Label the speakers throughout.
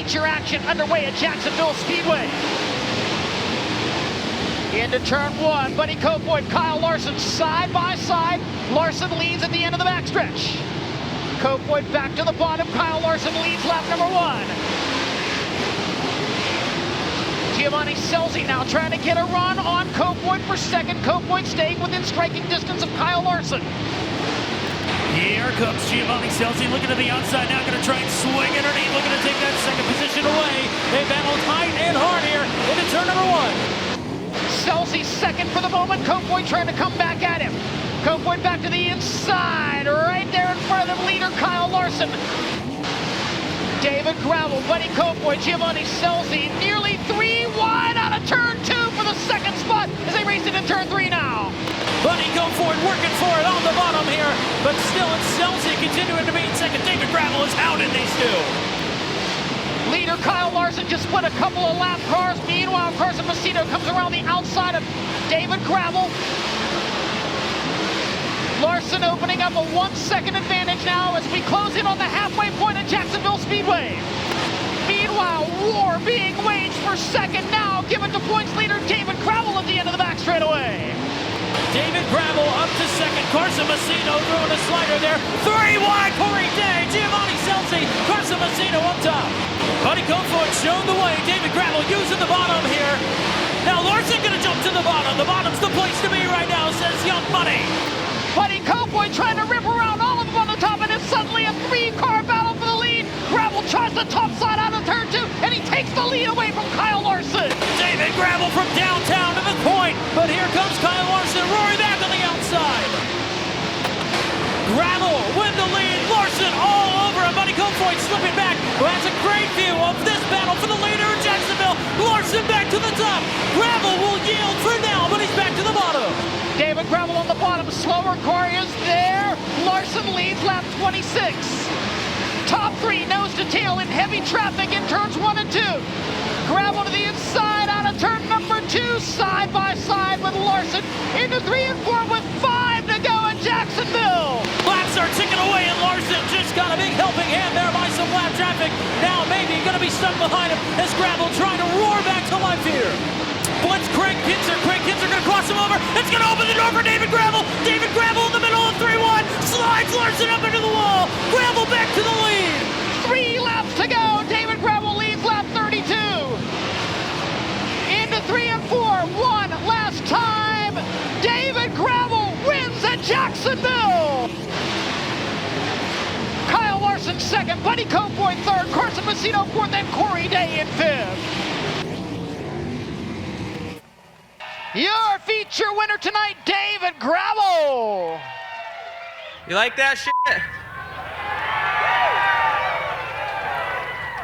Speaker 1: feature action underway at Jacksonville Speedway. Into turn one, Buddy Kofoid, Kyle Larson side by side. Larson leads at the end of the backstretch. Kofoid back to the bottom, Kyle Larson leads lap number one. Giovanni Scelzi now trying to get a run on Kofoid for second. Kofoid staying within striking distance of Kyle Larson.
Speaker 2: Here comes Giovanni Scelzi looking to the outside now, going to try and swing underneath, looking to take that second position away. They battle tight and hard here into turn number one.
Speaker 1: Scelzi second for the moment, Kofoid trying to come back at him. Kofoid back to the inside, right there in front of the leader, Kyle Larson. David Gravel, Buddy Kofoid, Giovanni Scelzi, nearly 3 wide out of turn two for the second spot as they race into turn three now.
Speaker 2: Buddy Kofoid working for it on the bottom here, but still it's Scelzi continuing to be in second. David Gravel is hounding these two.
Speaker 1: Leader Kyle Larson just split a couple of lap cars. Meanwhile, Carson Macedo comes around the outside of David Gravel. Larson opening up a 1 second advantage now as we close in on the halfway point at Jacksonville Speedway. Meanwhile, war being waged for second now, given to points leader David Gravel at the end of the back straightaway.
Speaker 2: David Gravel up to second. Carson Macedo throwing a slider there. 3 wide, Corey Day, Giovanni Scelzi, Carson Macedo up top. Buddy Kofoid showing the way. David Gravel using the bottom here. Now Larson gonna jump to the bottom. The bottom's the place to be right now, says Young Money.
Speaker 1: Buddy Kofoid trying to rip around all of them on the top, and it's suddenly a 3-car battle for the lead. Gravel tries the top side out of turn two, and he takes the lead away from Kyle Larson.
Speaker 2: David Gravel from downtown to the point, but here comes Kyle Larson roaring back on the outside. Gravel with the lead, Larson all over him. Buddy Kofoid slipping back, who has a great view of this battle for the leader in Jacksonville. Larson back to the top. Gravel will yield for now, but he's back to the bottom.
Speaker 1: David Gravel on the bottom, slower car is there. Larson leads lap 26. Top three nose to tail in heavy traffic in turns one and two. Gravel to the inside out of turn number two, side by side with Larson into 3 and 4 with 5 to go in Jacksonville.
Speaker 2: Laps are ticking away and Larson just got a big helping hand there by some lap traffic. Now maybe gonna be stuck behind him as Gravel trying to roar back to life here. Blitz Craig Kinzer gonna cross him over. It's gonna open the door for David Gravel. David Gravel in the middle of 3-1. Slides Larson up into the wall. Gravel back to the lead.
Speaker 1: 3 laps to go. David Gravel leads lap 32. Into 3 and 4. One last time. David Gravel wins at Jacksonville. Kyle Larson second. Buddy Kofoid third. Carson Macedo fourth. And Corey Day in fifth. Your feature winner tonight, David Gravel.
Speaker 3: You like that shit?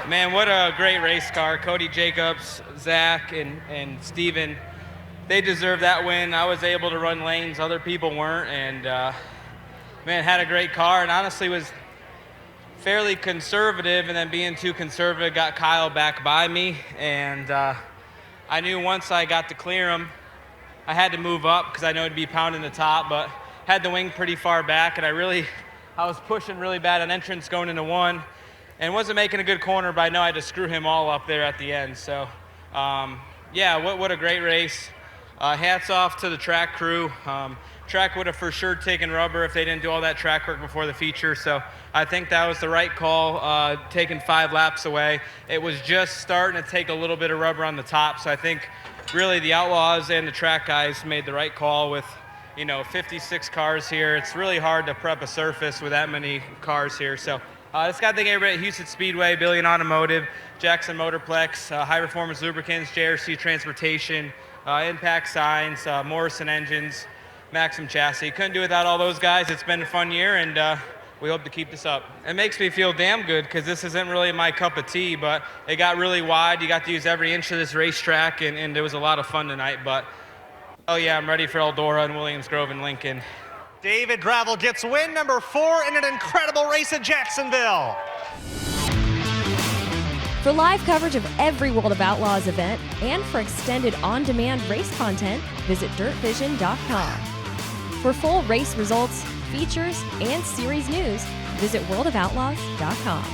Speaker 3: Man, what a great race car. Cody Jacobs, Zach, and Steven, they deserve that win. I was able to run lanes, other people weren't, and man, had a great car, and honestly was fairly conservative, and then being too conservative got Kyle back by me, and I knew once I got to clear him, I had to move up because I know it'd be pounding the top, but had the wing pretty far back, and I was pushing really bad on entrance going into one, and wasn't making a good corner, but I know I had to screw him all up there at the end. So, yeah, what a great race. Hats off to the track crew. Track would have for sure taken rubber if they didn't do all that track work before the feature, so I think that was the right call, taking 5 laps away. It was just starting to take a little bit of rubber on the top, so I think really the Outlaws and the track guys made the right call with, 56 cars here. It's really hard to prep a surface with that many cars here, so just got to thank everybody at Houston Speedway, Billion Automotive, Jackson Motorplex, High Performance Lubricants, JRC Transportation, Impact Signs, Morrison Engines, Maxim Chassis. Couldn't do without all those guys. It's been a fun year, and we hope to keep this up. It makes me feel damn good because this isn't really my cup of tea, but it got really wide. You got to use every inch of this racetrack, and it was a lot of fun tonight. But, oh yeah, I'm ready for Eldora and Williams Grove and Lincoln.
Speaker 4: David Gravel gets win number 4 in an incredible race at Jacksonville.
Speaker 5: For live coverage of every World of Outlaws event and for extended on-demand race content, visit dirtvision.com. For full race results, features, and series news, visit worldofoutlaws.com.